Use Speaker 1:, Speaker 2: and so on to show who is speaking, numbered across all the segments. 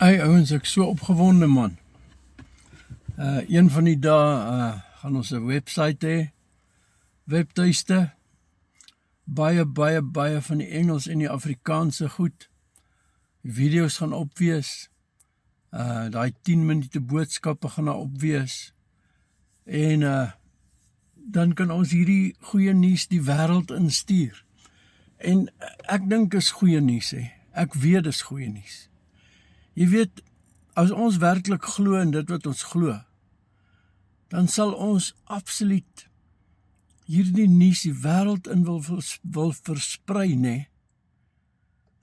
Speaker 1: Hey ouens, ek so opgewonde man. Een van die dae gaan ons 'n website hê, webtuiste, baie van die Engels en die Afrikaanse goed. Die video's gaan opwees, daai 10 minute boodskappe gaan daar opwees, en dan kan ons hierdie goeie nuus die wêreld instuur. En ek dink is goeie nuus hè, ek weet is goeie nuus. Jy weet, as ons werklik glo in dit wat ons glo, dan sal ons absoluut hierdie nuus die wêreld in wil versprei, nê?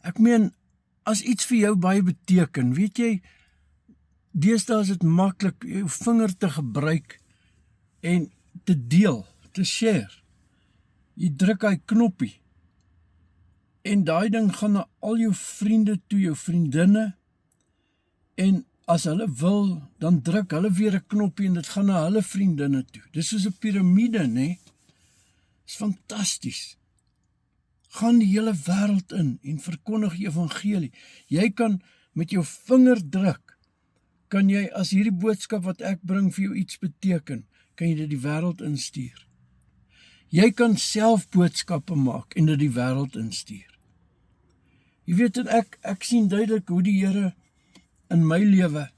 Speaker 1: Ek meen, as iets vir jou baie beteken, weet jy, deesdae is dit maklik jou vinger te gebruik en te deel, te share. Jy druk hy knoppie en daai ding gaan na al jou vriende toe, jou vriendinne, en as hulle wil, dan druk hulle weer 'n knoppie en dit gaan na hulle vriendinne toe. Dis soos 'n piramide, né? Dis fantasties. Gaan die hele wêreld in en verkondig die evangelie. Jy kan met jou vinger druk, kan jy, as hierdie boodskap wat ek bring vir jou iets beteken, kan jy dit die wêreld instuur. Jy kan self boodskappe maak en dit die wêreld instuur. Jy weet, en ek sien duidelik hoe die Here in my lewe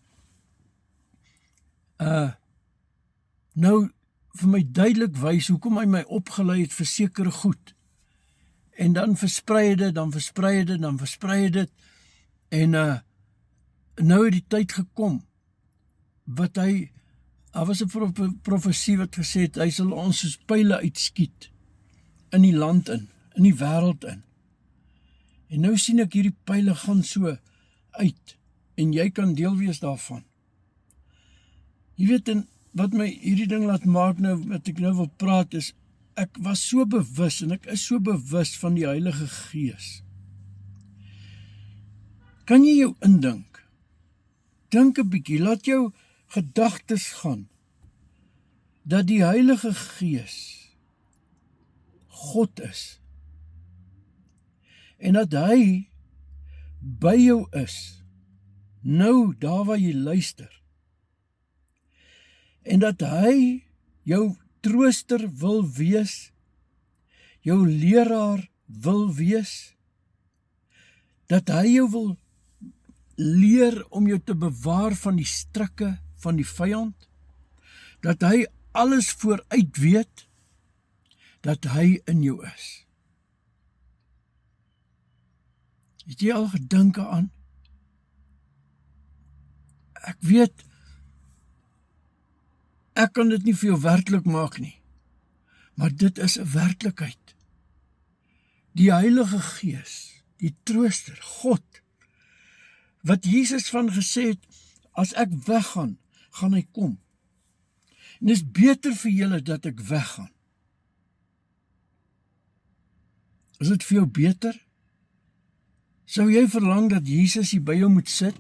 Speaker 1: nou vir my duidelik wys hoekom hy my opgelei het vir sekere goed. En dan versprei dit, dan versprei dit, en nou het die tyd gekom wat daar was 'n profesie wat gesê het, hy sal ons soos pyle uitskiet in die land in die wêreld in. En nou sien ek hierdie pyle gaan so uit, en jy kan deel wees daarvan. Jy weet, en wat my hierdie ding laat maak nou, wat ek nou wil praat is, ek was so bewus, en ek is so bewus van die Heilige Gees. Kan jy jou indink? Dink 'n bietjie, laat jou gedagtes gaan, dat die Heilige Gees God is, en dat hy by jou is, nou daar waar jy luister, en dat hy jou trooster wil wees, jou leraar wil wees, dat hy jou wil leer om jou te bewaar van die strikke van die vyand, dat hy alles vooruit weet, dat hy in jou is. Het jy al gedink aan? Ek weet, ek kan dit nie vir jou werklik maak nie, maar dit is 'n werklikheid. Die Heilige Gees, die trooster, God, wat Jesus van gesê het, as ek weggaan, gaan hy kom. En dit is beter vir julle dat ek weggaan. Is dit vir jou beter? Sou jy verlang dat Jesus hier by jou moet sit?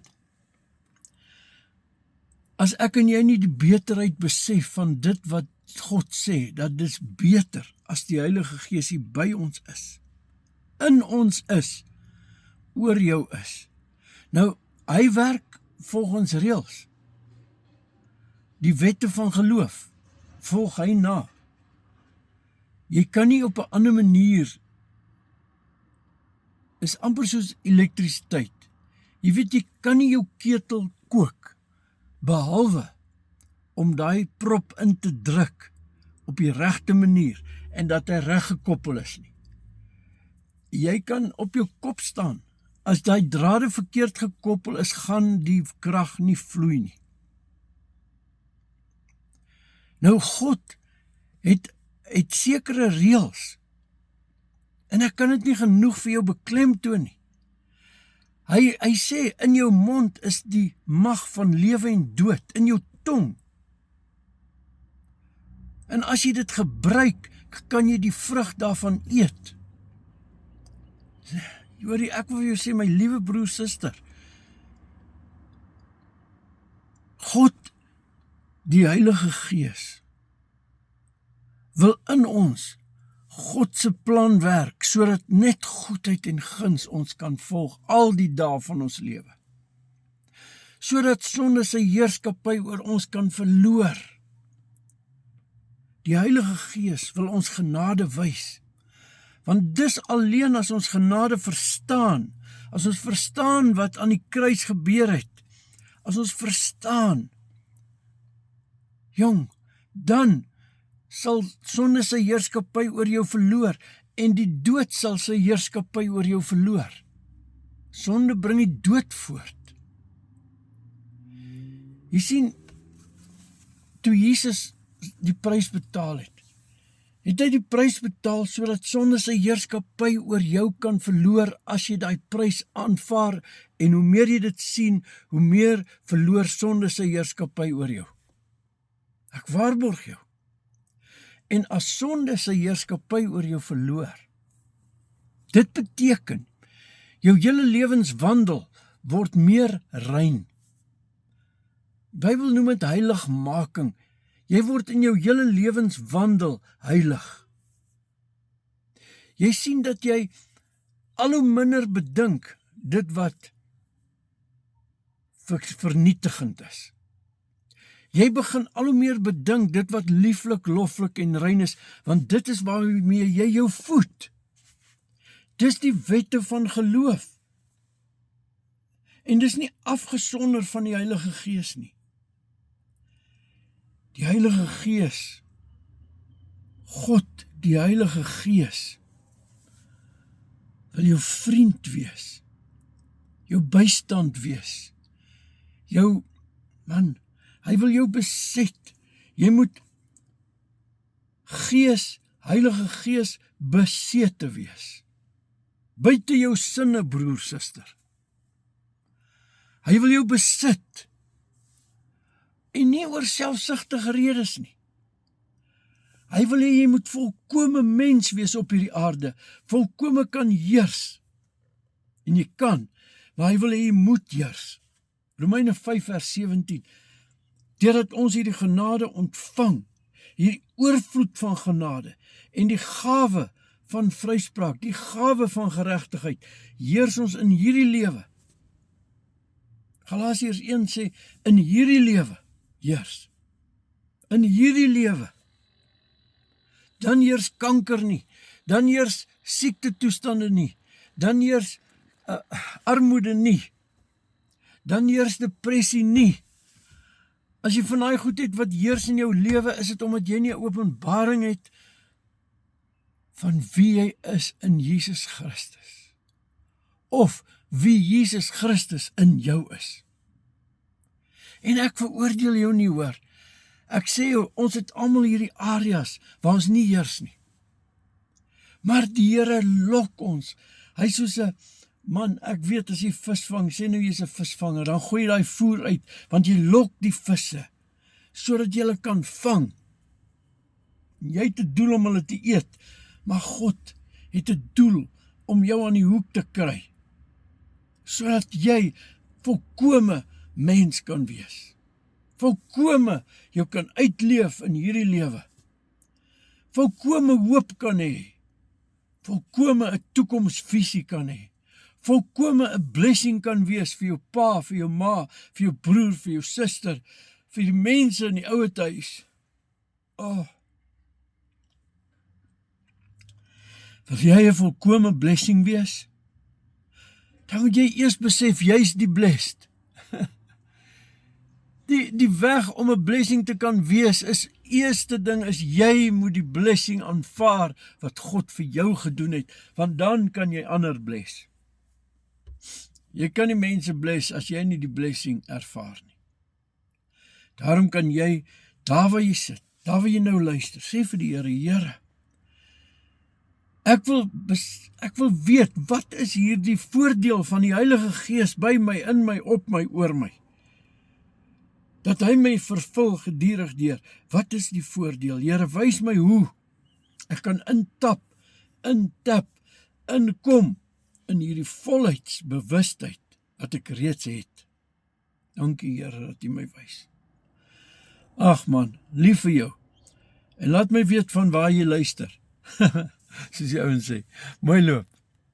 Speaker 1: As ek en jy nie die beterheid besef van dit wat God sê, dat dit is beter as die Heilige Gees hier by ons is, in ons is, oor jou is. Nou, hy werk volgens reëls. Die wette van geloof volg hy na. Jy kan nie op 'n ander manier, is amper soos elektrisiteit. Jy weet, jy kan nie jou ketel kook, behalwe om daai prop in te druk op die regte manier, en dat hy reg gekoppel is nie. Jy kan op jou kop staan, as daai drade verkeerd gekoppel is, gaan die krag nie vloei nie. Nou God het sekere reëls, en ek kan dit nie genoeg vir jou beklemtoon nie. Hy sê, in jou mond is die mag van lewe en dood, in jou tong. En as jy dit gebruik, kan jy die vrug daarvan eet. Hoorie, ek wil vir jou sê, my liewe broer, suster, God, die Heilige Gees, wil in ons God se plan werk, sodat net goedheid en guns ons kan volg al die dae van ons lewe. sodat sonde sy heerskappy oor ons kan verloor. Die Heilige Gees wil ons genade wys, want dis alleen as ons genade verstaan, as ons verstaan wat aan die kruis gebeur het, as ons verstaan, dan sal sonde sy heerskappy oor jou verloor, en die dood sal sy heerskappy oor jou verloor. Sonde bring die dood voort. Jy sien, toe Jesus die prys betaal het hy die prys betaal sodat sonde sy heerskappy oor jou kan verloor as jy daai prys aanvaar, en hoe meer jy dit sien, hoe meer verloor sonde sy heerskappy oor jou. Ek waarborg jou. En as sonde sy heerskappy oor jou verloor, dit beteken, jou hele lewenswandel word meer rein. Die Bybel noem dit heiligmaking. Jy word in jou hele lewenswandel heilig. Jy sien dat jy al hoe minder bedink dit wat vernietigend is. Jy begin al hoe meer bedink dit wat lieflik, loflik en rein is, want dit is waarmee jy jou voed. Dis die wette van geloof. En dis nie afgesonder van die Heilige Gees nie. Die Heilige Gees, God, die Heilige Gees, wil jou vriend wees, jou bystand wees, hy wil jou beset. Jy moet Heilige Gees besete wees. Buite jou sinne, broer, suster. Hy wil jou besit. En nie oor selfsugtige redes nie. Hy wil hê jy moet volkome mens wees op hierdie aarde, volkome kan heers. En jy kan, maar hy wil hê jy moet heers. Romeine 5 vers 17. Deurdat ons hierdie genade ontvang, hierdie oorvloed van genade, en die gawe van vryspraak, die gawe van geregtigheid, heers ons in hierdie lewe. Galasiërs 1 sê, in hierdie lewe, heers. In hierdie lewe. Dan heers kanker nie, dan heers siektetoestande nie, dan heers armoede nie, dan heers depressie nie. As jy van daai goed het wat heers in jou lewe, is dit omdat jy nie 'n openbaring het van wie jy is in Jesus Christus. Of wie Jesus Christus in jou is. En ek veroordeel jou nie, hoor. Ek sê jou, ons het almal hierdie areas waar ons nie heers nie. Maar die Here lok ons. Hy is soos 'n man, ek weet as jy visvang, sê nou jy's 'n visvanger, dan gooi jy daai voer uit, want jy lok die visse, sodat jy hulle kan vang. Jy het 'n doel om hulle te eet, maar God het 'n doel om jou aan die hoek te kry, sodat jy volkome mens kan wees. Volkome jou kan uitleef in hierdie lewe. Volkome hoop kan hê. Volkome 'n toekomsvisie kan hê. Volkome 'n blessing kan wees vir jou pa, vir jou ma, vir jou broer, vir jou suster, vir die mense in die ouer huis. Wil jy 'n volkome blessing wees? Dan moet jy eers besef, jy is die blessed. Die weg om 'n blessing te kan wees is, eerste ding is, jy moet die blessing aanvaar wat God vir jou gedoen het, want dan kan jy ander bless. Jy kan nie mense bless as jy nie die blessing ervaar nie. Daarom kan jy, daar waar jy sit, daar waar jy nou luister, sê vir die Here, Here, ek wil weet, wat is hier die voordeel van die Heilige Gees by my, in my, op my, oor my? Dat hy my vervul gedurig deur. Wat is die voordeel? Here, wys my hoe. Ek kan intap, inkom in hierdie volheidsbewustheid wat ek reeds het. Dankie, Here, dat U my wys. Ag man, lief vir jou. En laat my weet van waar jy luister. Soos die ouens sê. Mooi loop.